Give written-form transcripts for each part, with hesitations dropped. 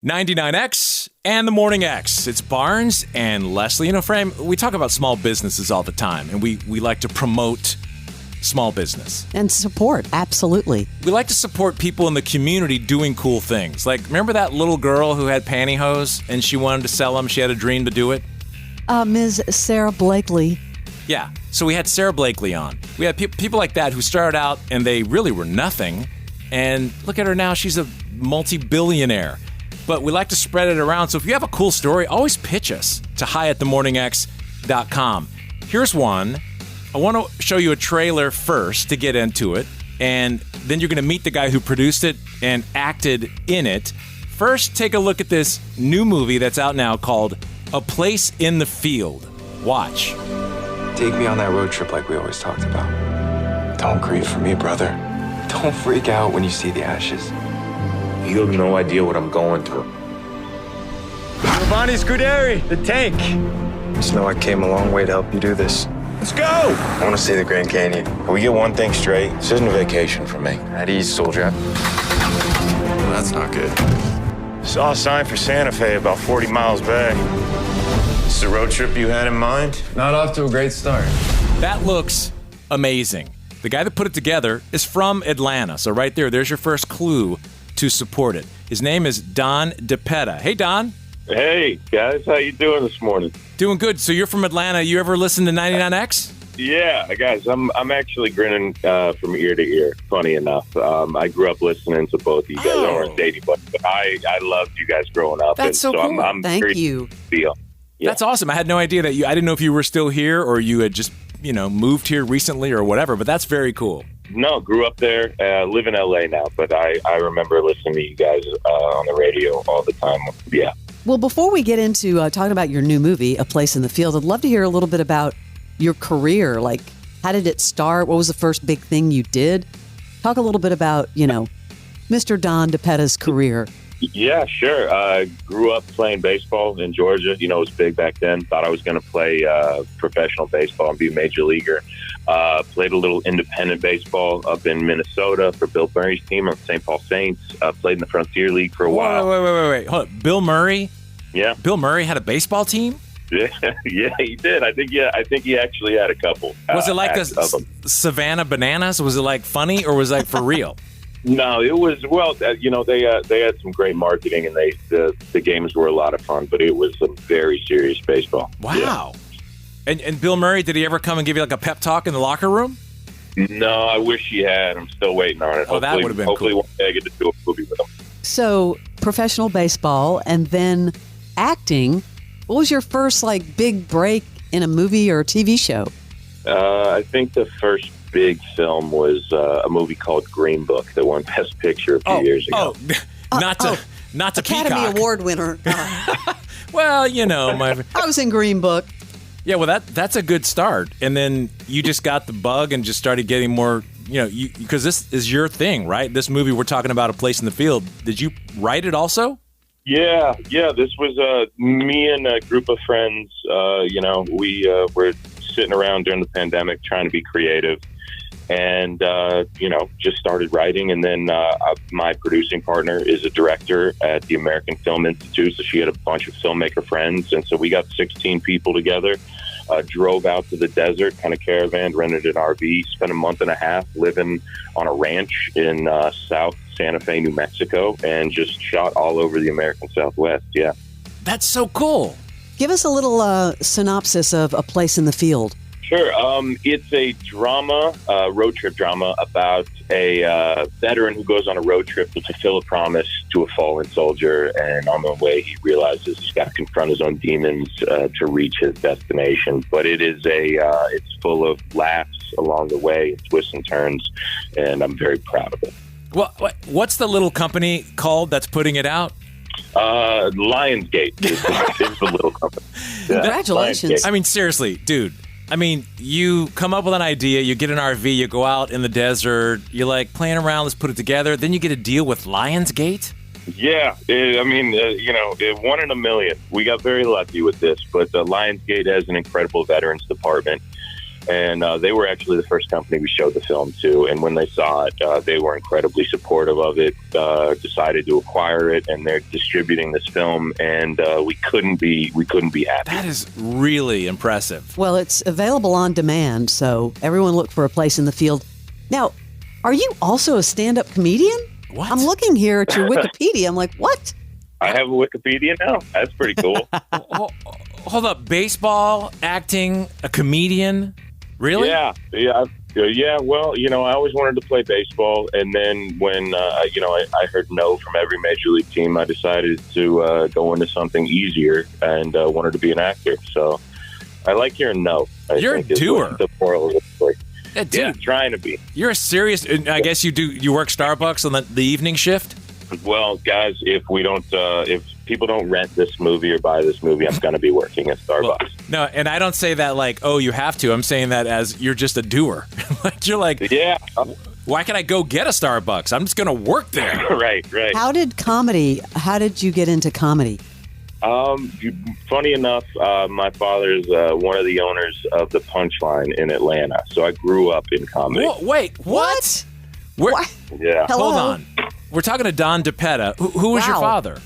99X and the Morning X. It's Barnes and Leslie. You know, Fram, we talk about small businesses all the time, and we like to promote small business. And support, absolutely. We like to support people in the community doing cool things. Like, remember that little girl who had pantyhose and she wanted to sell them? She had a dream to do it? Ms. Sarah Blakely. Yeah, so we had Sarah Blakely on. We had people like that who started out and they really were nothing. And look at her now, she's a multi-billionaire. But we like to spread it around. So if you have a cool story, always pitch us to hi@themorningx.com. Here's one. I want to show you a trailer first to get into it. And then you're going to meet the guy who produced it and acted in it. First, take a look at this new movie that's out now called A Place in the Field. Watch. Take me on that road trip like we always talked about. Don't grieve for me, brother. Don't freak out when you see the ashes. You have no idea what I'm going through. Giovanni Scuderi, the tank. Just know I came a long way to help you do this. Let's go! I want to see the Grand Canyon. Can we get one thing straight? This isn't a vacation for me. At ease, soldier. Well, that's not good. Saw a sign for Santa Fe about 40 miles back. This is the road trip you had in mind? Not off to a great start. That looks amazing. The guy that put it together is from Atlanta. So right there's your first clue to support it. His name is Don Dipetta. Hey, Don. Hey, guys. How you doing this morning? Doing good. So you're from Atlanta. You ever listen to 99X? Yeah, guys. I'm actually grinning from ear to ear, funny enough. I grew up listening to both of you guys. I weren't dating, but I loved you guys growing up. That's so cool. I'm Thank you. Yeah. That's awesome. I had no idea that I didn't know if you were still here or you had just, moved here recently or whatever, but that's very cool. No, grew up there, live in LA now, but I remember listening to you guys on the radio all the time. Yeah. Well, before we get into talking about your new movie, A Place in the Field, I'd love to hear a little bit about your career. Like, how did it start? What was the first big thing you did? Talk a little bit about, Mr. Don Dipetta's career. Yeah, sure. I grew up playing baseball in Georgia. It was big back then. Thought I was going to play professional baseball and be a major leaguer. Played a little independent baseball up in Minnesota for Bill Murray's team on St. Paul Saints. Played in the Frontier League for a while. Wait. Hold on. Bill Murray? Yeah. Bill Murray had a baseball team? Yeah, he did. I think he actually had a couple. Was it like Savannah Bananas? Was it like funny or was it like for real? No, it was, they had some great marketing and the games were a lot of fun, but it was some very serious baseball. Wow. Yeah. And Bill Murray, did he ever come and give you like a pep talk in the locker room? No, I wish he had. I'm still waiting on it. That would have been hopefully cool. One day I get to do a movie with him. So, professional baseball and then acting. What was your first big break in a movie or a TV show? I think the first big film was a movie called Green Book that won Best Picture a few years ago. Not to Academy Peacock. Award winner. Well, I was in Green Book. Yeah, well, that's a good start. And then you just got the bug and just started getting more, because this is your thing, right? This movie we're talking about, A Place in the Field. Did you write it also? Yeah. This was me and a group of friends. We were sitting around during the pandemic trying to be creative and, just started writing. And then my producing partner is a director at the American Film Institute. So she had a bunch of filmmaker friends. And so we got 16 people together, drove out to the desert, kind of caravan, rented an RV, spent a month and a half living on a ranch in South Santa Fe, New Mexico, and just shot all over the American Southwest. Yeah. That's so cool. Give us a little synopsis of A Place in the Field. Sure. It's a drama, road trip drama about a veteran who goes on a road trip to fulfill a promise to a fallen soldier. And on the way, he realizes he's got to confront his own demons to reach his destination. But it is it's full of laughs along the way, twists and turns, and I'm very proud of it. Well, what's the little company called that's putting it out? Lionsgate is the little company. Yeah, Congratulations. Lionsgate. I mean, seriously, dude. I mean, you come up with an idea, you get an RV, you go out in the desert, you're playing around, let's put it together. Then you get a deal with Lionsgate? Yeah. One in a million. We got very lucky with this, but Lionsgate has an incredible veterans department. And they were actually the first company we showed the film to. And when they saw it, they were incredibly supportive of it, decided to acquire it, and they're distributing this film. And we couldn't be happy. That is really impressive. Well, it's available on demand, so everyone look for A Place in the Field. Now, are you also a stand-up comedian? What? I'm looking here at your Wikipedia. I'm like, what? I have a Wikipedia now. That's pretty cool. Hold up. Baseball, acting, a comedian? Really? Yeah. Well, I always wanted to play baseball, and then when I heard no from every major league team, I decided to go into something easier and wanted to be an actor. So I like hearing no. You're a doer. The moral of the story. Yeah, dude, Yeah, trying to be. You're a serious. I guess you work Starbucks on the evening shift. Well, guys, if people don't rent this movie or buy this movie, I'm going to be working at Starbucks. Well, no, and I don't say that like, oh, you have to. I'm saying that as you're just a doer. Like you're like, yeah. Why can I go get a Starbucks? I'm just going to work there. Right. How did you get into comedy? Funny enough, my father's one of the owners of the Punchline in Atlanta, so I grew up in comedy. Wait, what? What? Yeah. Hello? Hold on. We're talking to Don Dipetta. Who was your Wow. father?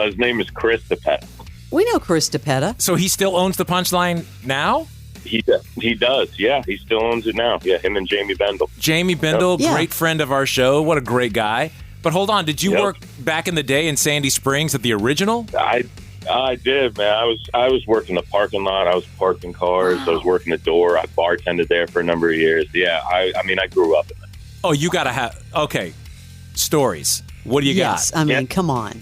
His name is Chris Dipetta. We know Chris Dipetta. So he still owns the Punchline now? He does. Yeah, he still owns it now. Yeah, him and Jamie Bendel. Jamie Bendel, Yeah. great friend of our show. What a great guy. But hold on, did you Yep. work back in the day in Sandy Springs at the original? I did, man. I was working the parking lot. I was parking cars. Wow. I was working the door. I bartended there for a number of years. Yeah, I grew up in it. Oh, you got to have, okay, stories. What do you Yes, got? I mean, Yeah. come on.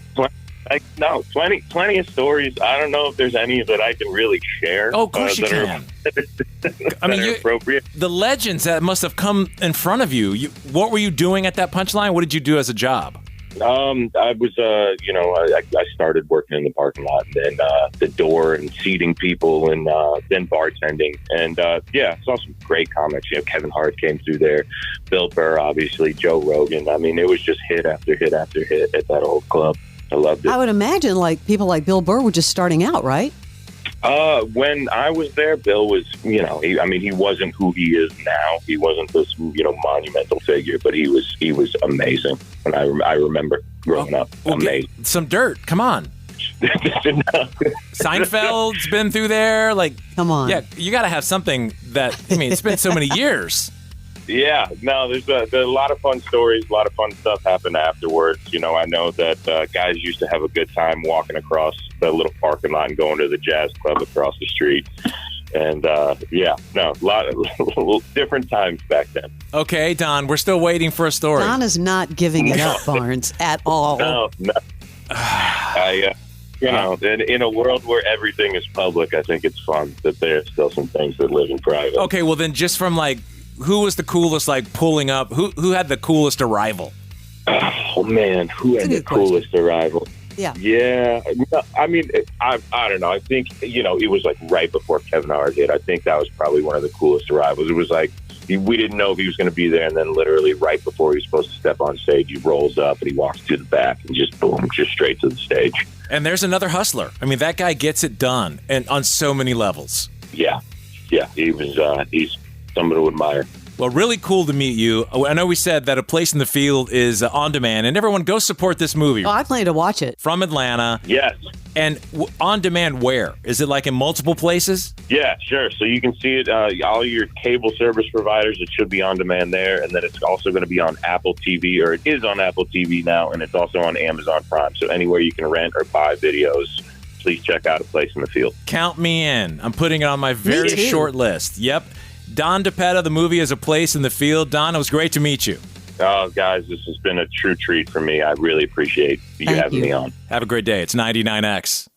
Plenty of stories. I don't know if there's any that I can really share. Oh, of course you that can. I mean, appropriate. The legends that must have come in front of you. What were you doing at that Punchline? What did you do as a job? I was, I started working in the parking lot, and then the door and seating people, and then bartending, and saw some great comics. Kevin Hart came through there, Bill Burr, obviously, Joe Rogan. I mean, it was just hit after hit after hit at that old club. I loved it. I would imagine like people like Bill Burr were just starting out, right? When I was there, Bill was, he wasn't who he is now. He wasn't this, monumental figure, but he was amazing. And I remember growing up, amazing. Some dirt. Come on. Seinfeld's been through there. Like, Come on. yeah, you got to have something that, it's been so many years. Yeah, no, there's a lot of fun stories, a lot of fun stuff happened afterwards. I know that guys used to have a good time walking across the little parking lot and going to the jazz club across the street. And, a lot of different times back then. Okay, Don, we're still waiting for a story. Don is not giving it up, Barnes, at all. No. In a world where everything is public, I think it's fun that there's still some things that live in private. Okay, well then just from like, who was the coolest, like pulling up? Who had the coolest arrival? Oh man, who had the good question. coolest arrival? Yeah. Yeah, no, I don't know. I think it was like right before Kevin Hart hit. I think that was probably one of the coolest arrivals. It was like we didn't know if he was going to be there, and then literally right before he was supposed to step on stage, he rolls up and he walks to the back and just boom, just straight to the stage. And there's another hustler. I mean, that guy gets it done, and on so many levels. Yeah, he was. He's someone to admire. Well, really cool to meet you. I know we said that A Place in the Field is on demand, and everyone go support this movie. Oh, I plan to watch it. From Atlanta. Yes. And on demand where? Is it like in multiple places? Yeah, sure. So you can see it, all your cable service providers, it should be on demand there. And then it's also going to be on Apple TV, or it is on Apple TV now, and it's also on Amazon Prime. So anywhere you can rent or buy videos, please check out A Place in the Field. Count me in. I'm putting it on my very too. short list. Yep. Don Dipetta, the movie is A Place in the Field. Don, it was great to meet you. Oh, guys, this has been a true treat for me. I really appreciate you Thank having you. me on. Have a great day. It's 99X.